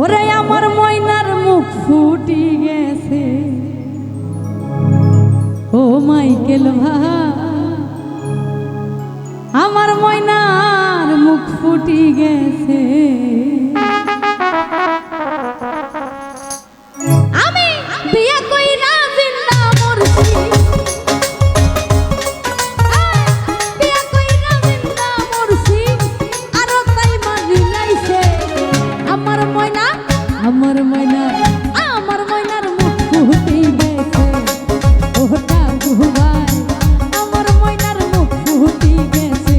ওরে আমার ময়নার মুখ ফুটি গেছে ও মাইকেল ভাই, আমার ময়নার মুখ ফুটি গেছে। আমি বিয়ে কইরা জিন্দা মরছি, বিয়ে কইরা জিন্দা মরছি, আর তাই মারি লাইছে আমার ময়না, আমার ময়না, আমার ময়নার মুখ ফুটি গেছে ওটা ভাই, আমার ময়নার মুখ ফুটি গেছে।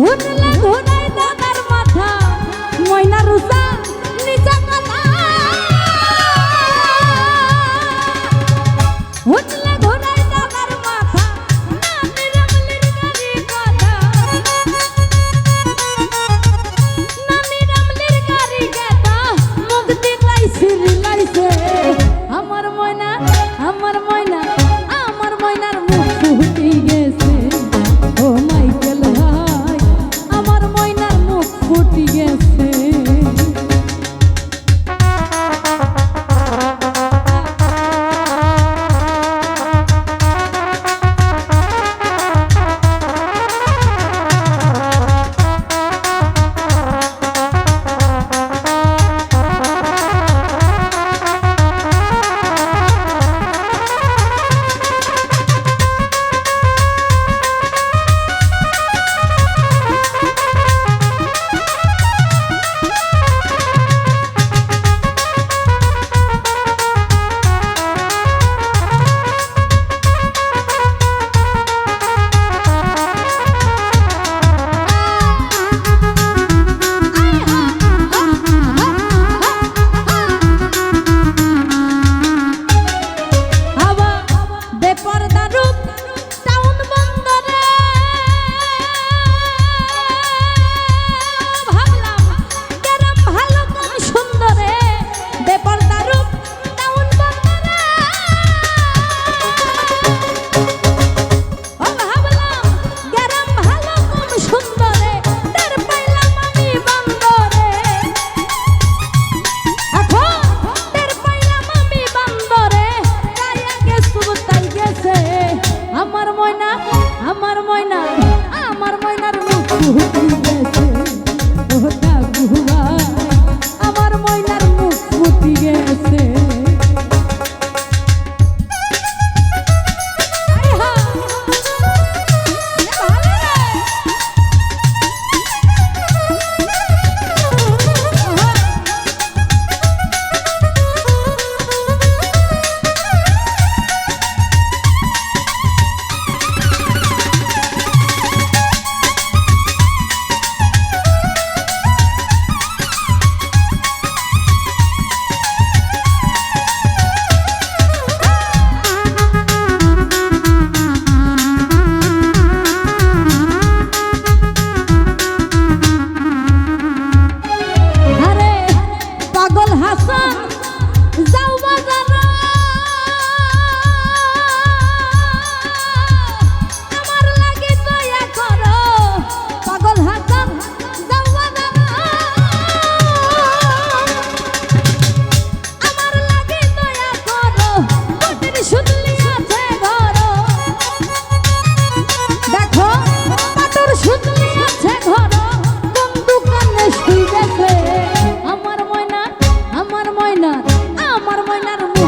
হুনলা ঘুরাই দাদার মাথা, ময়না রুসা নিচা কথা, হুনলা ঘুরাই দাদার মাথা, নানি রামলির গাড়ি কথা, নানি রামলির গাড়ি কথা, মুক্তি লাইছে লাইছে আমার ময়না, আমার ময়না, আমার ময়নার মুখ ফুটি গেছে ও মাইকেল ভাই, আমার ময়নার মুখ ফুটি গেছে। আমার ময়না, আমার ময়নার মুখ ফুটি গেছে ওটা ভাই, আমার ময়নার মুখ ফুটি গেছে। ময়নার